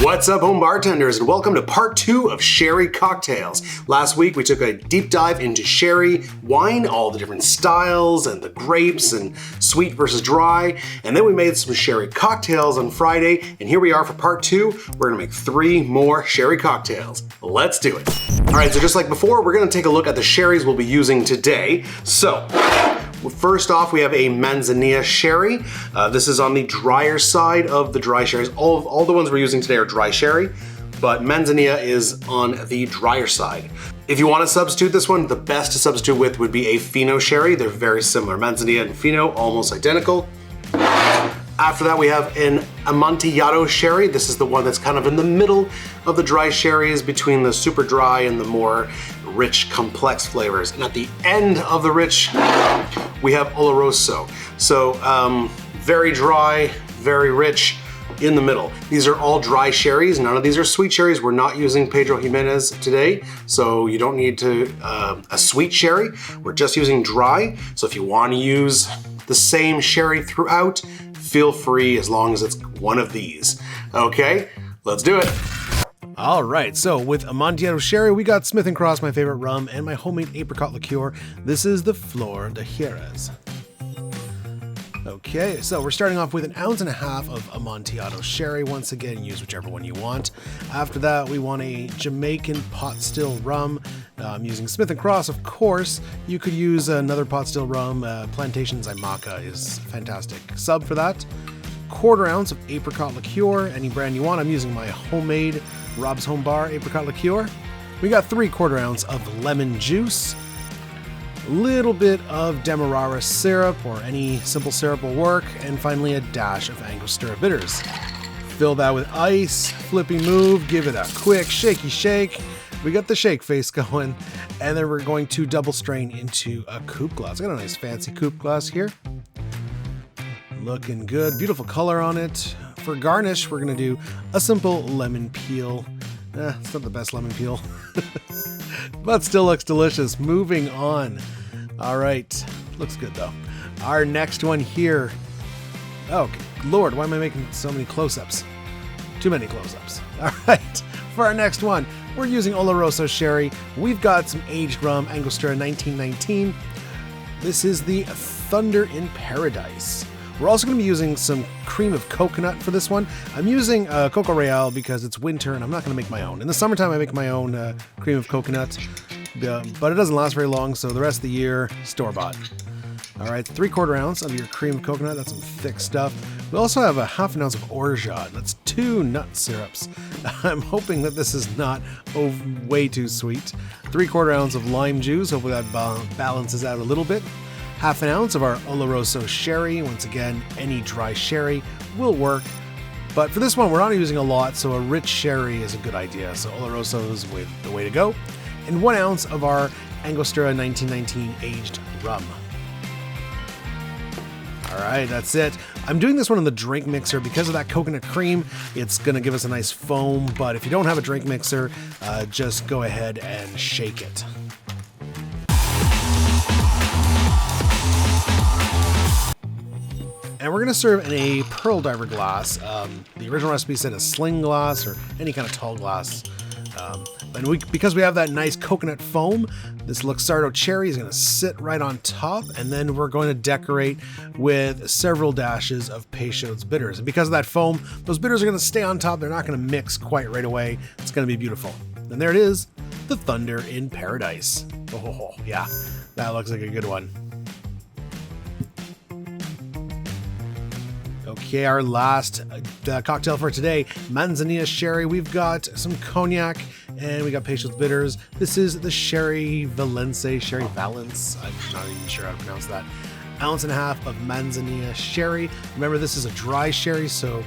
What's up, home bartenders, and welcome to part 2 of sherry cocktails. Last week we took a deep dive into sherry wine, all the different styles and the grapes and sweet versus dry, and then we made some sherry cocktails on Friday, and here we are for part 2. We're gonna make 3 more sherry cocktails. Let's do it. All right, so just like before, we're gonna take a look at the sherries we'll be using today. So, first off, we have a Manzanilla sherry. This is on the drier side of the dry sherries. All the ones we're using today are dry sherry, but Manzanilla is on the drier side. If you want to substitute this one, the best to substitute with would be a Fino sherry. They're very similar. Manzanilla and Fino, almost identical. After that, we have an Amontillado sherry. This is the one that's kind of in the middle of the dry sherries, between the super dry and the more rich, complex flavors. And at the end of the rich, we have Oloroso. So very dry, very rich, in the middle. These are all dry sherries. None of these are sweet sherries. We're not using Pedro Ximénez today, so you don't need a sweet sherry. We're just using dry. So if you want to use the same sherry throughout, feel free, as long as it's one of these. Okay, let's do it. All right, so with Amontillado sherry, we got Smith & Cross, my favorite rum, and my homemade apricot liqueur. This is the Flor de Jerez. Okay, so we're starting off with 1.5 ounces of Amontillado sherry. Once again, use whichever one you want. After that, we want a Jamaican pot still rum. I'm using Smith & Cross, of course. You could use another pot still rum. Plantation Zaimaca is fantastic sub for that. 1/4 ounce of apricot liqueur, any brand you want. I'm using my homemade Rob's Home Bar apricot liqueur. We got 3/4 ounce of lemon juice. A little bit of Demerara syrup, or any simple syrup will work, and finally a dash of Angostura bitters. Fill that with ice, flippy move, give it a quick shaky shake. We got the shake face going, and then we're going to double strain into a coupe glass. I got a nice fancy coupe glass here. Looking good, beautiful color on it. For garnish, we're gonna do a simple lemon peel. It's not the best lemon peel, but still looks delicious. Moving on. All right, looks good though. Our next one here. Oh, Lord, why am I making so many close-ups? Too many close-ups. All right, for our next one, we're using Oloroso sherry. We've got some aged rum, Angostura 1919. This is the Thunder in Paradise. We're also going to be using some cream of coconut for this one. I'm using Coco Real because it's winter and I'm not going to make my own. In the summertime, I make my own cream of coconut, but it doesn't last very long, so the rest of the year, store-bought. All right, 3/4 ounce of your cream of coconut. That's some thick stuff. We also have 1/2 ounce of orgeat. That's 2 nut syrups. I'm hoping that this is not way too sweet. 3/4 ounce of lime juice. Hopefully that balances out a little bit. 1/2 ounce of our Oloroso sherry. Once again, any dry sherry will work. But for this one, we're not using a lot, so a rich sherry is a good idea. So Oloroso is the way to go. And 1 ounce of our Angostura 1919 aged rum. All right, that's it. I'm doing this one in the drink mixer because of that coconut cream. It's gonna give us a nice foam, but if you don't have a drink mixer, just go ahead and shake it. And we're gonna serve in a pearl diver glass. The original recipe said a sling glass or any kind of tall glass. Because we have that nice coconut foam, this Luxardo cherry is gonna sit right on top, and then we're going to decorate with several dashes of Peychaud's bitters. And because of that foam, those bitters are gonna stay on top. They're not gonna mix quite right away. It's gonna be beautiful. And there it is, the Thunder in Paradise. Oh, yeah, that looks like a good one. Okay, our last cocktail for today, Manzanilla sherry. We've got some cognac and we got Peychaud's bitters. This is the Sherry Valence. I'm not even sure how to pronounce that. 1.5 ounces of Manzanilla sherry. Remember, this is a dry sherry, so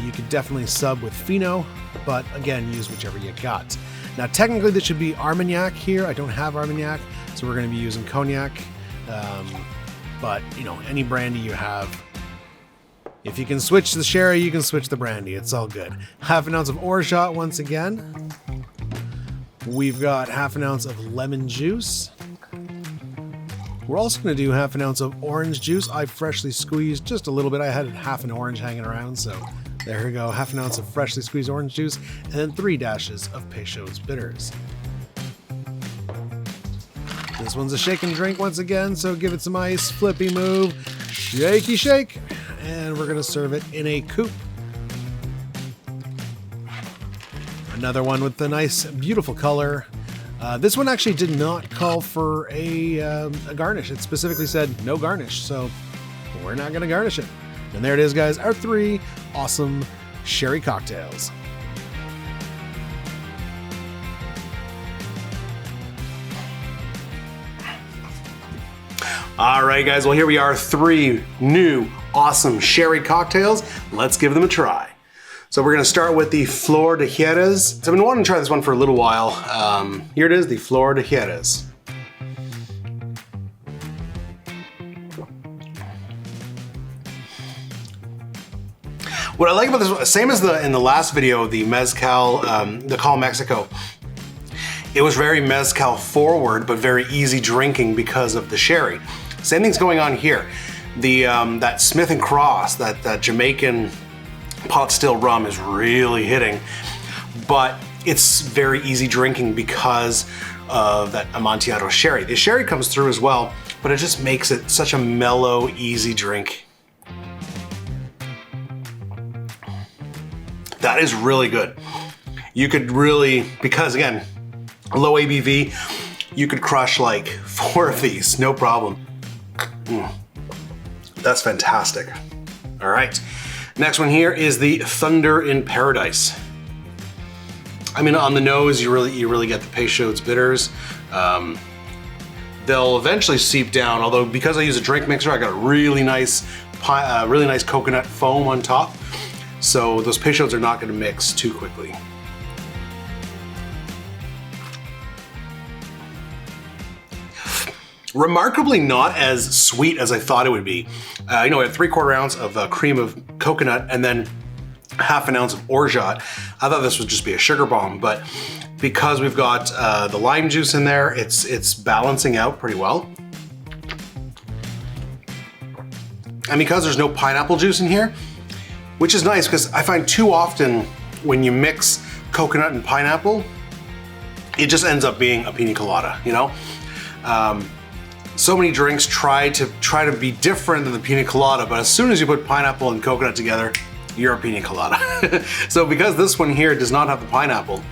you could definitely sub with Fino, but again, use whichever you got. Now, technically, this should be Armagnac here. I don't have Armagnac, so we're going to be using cognac. But, any brandy you have. If you can switch the sherry, you can switch the brandy. It's all good. 1/2 ounce of orgeat once again. We've got 1/2 ounce of lemon juice. We're also going to do 1/2 ounce of orange juice. I freshly squeezed just a little bit. I had half an orange hanging around, so There we go, half an ounce of freshly squeezed orange juice, and then 3 dashes of Peychaud's bitters. This one's a shake and drink once again, so give it some ice, flippy move, shakey shake, and we're gonna serve it in a coupe. Another one with the nice, beautiful color. This one actually did not call for a garnish. It specifically said no garnish, so we're not gonna garnish it. And there it is, guys, our 3 awesome sherry cocktails. All right, guys, well, here we are, 3 new awesome sherry cocktails. Let's give them a try. So we're gonna start with the Flor de Jerez. So I've been wanting to try this one for a little while. Here it is, the Flor de Jerez. What I like about this one, same as in the last video, the Mezcal, the Call Mexico, it was very Mezcal forward, but very easy drinking because of the sherry. Same thing's going on here. That Smith & Cross, that Jamaican pot still rum is really hitting, but it's very easy drinking because of that Amontillado sherry. The sherry comes through as well, but it just makes it such a mellow, easy drink. That is really good. You could really, because again, low ABV, you could crush like 4 of these, no problem. That's fantastic. All right, next one here is the Thunder in Paradise. I mean, on the nose, you really get the Peychaud's bitters. They'll eventually seep down, although because I use a drink mixer, I got a really nice coconut foam on top. So those Peychaud's are not gonna mix too quickly. Remarkably not as sweet as I thought it would be. I had 3/4 ounce of cream of coconut and then half an ounce of orgeat. I thought this would just be a sugar bomb, but because we've got the lime juice in there, it's balancing out pretty well. And because there's no pineapple juice in here, which is nice because I find too often when you mix coconut and pineapple, it just ends up being a pina colada, you know? So many drinks try to be different than the pina colada, but as soon as you put pineapple and coconut together, you're a pina colada. So because this one here does not have the pineapple,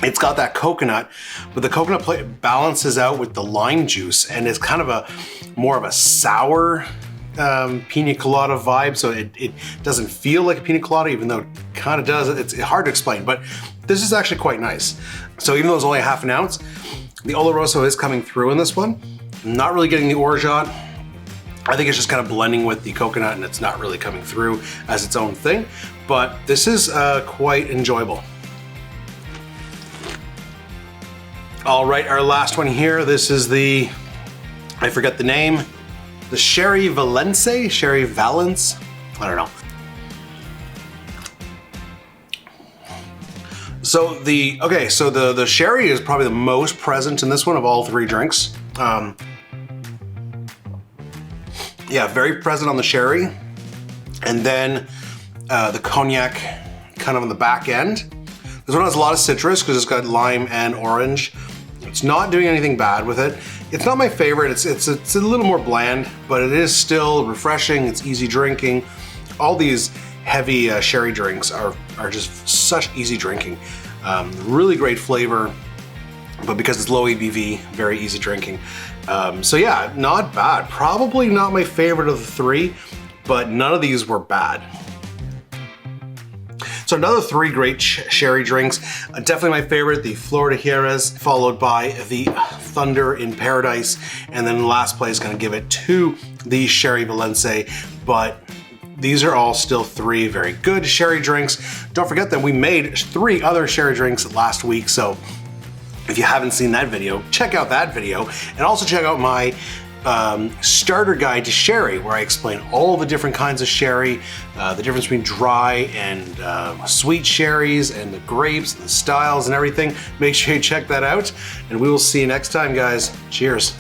it's got that coconut, but the coconut balances out with the lime juice, and it's kind of more of a sour pina colada vibe, so it doesn't feel like a pina colada, even though it kind of does. It's hard to explain, but this is actually quite nice. So even though it's only half an ounce, the Oloroso is coming through in this one. I'm not really getting the orgeat. I think it's just kind of blending with the coconut and it's not really coming through as its own thing, but this is quite enjoyable. All right, our last one here. This is I forget the name, the Sherry Valence, Sherry Valence, I don't know. So the sherry is probably the most present in this one of all 3 drinks. Yeah, very present on the sherry. And then the cognac kind of on the back end. This one has a lot of citrus because it's got lime and orange. It's not doing anything bad with it. It's not my favorite. It's a little more bland, but it is still refreshing. It's easy drinking. All these heavy sherry drinks are just such easy drinking. Really great flavor, but because it's low ABV, very easy drinking. So yeah, not bad. Probably not my favorite of the 3, but none of these were bad. So another 3 great sherry drinks. Definitely my favorite, the Flor de Jerez, followed by the Thunder in Paradise, and then last place gonna give it to the Sherry Valence, but these are all still 3 very good sherry drinks. Don't forget that we made 3 other sherry drinks last week, so if you haven't seen that video, check out that video, and also check out my starter guide to sherry, where I explain all the different kinds of sherry, the difference between dry and sweet sherries, and the grapes, and the styles, and everything. Make sure you check that out, and we will see you next time, guys. Cheers.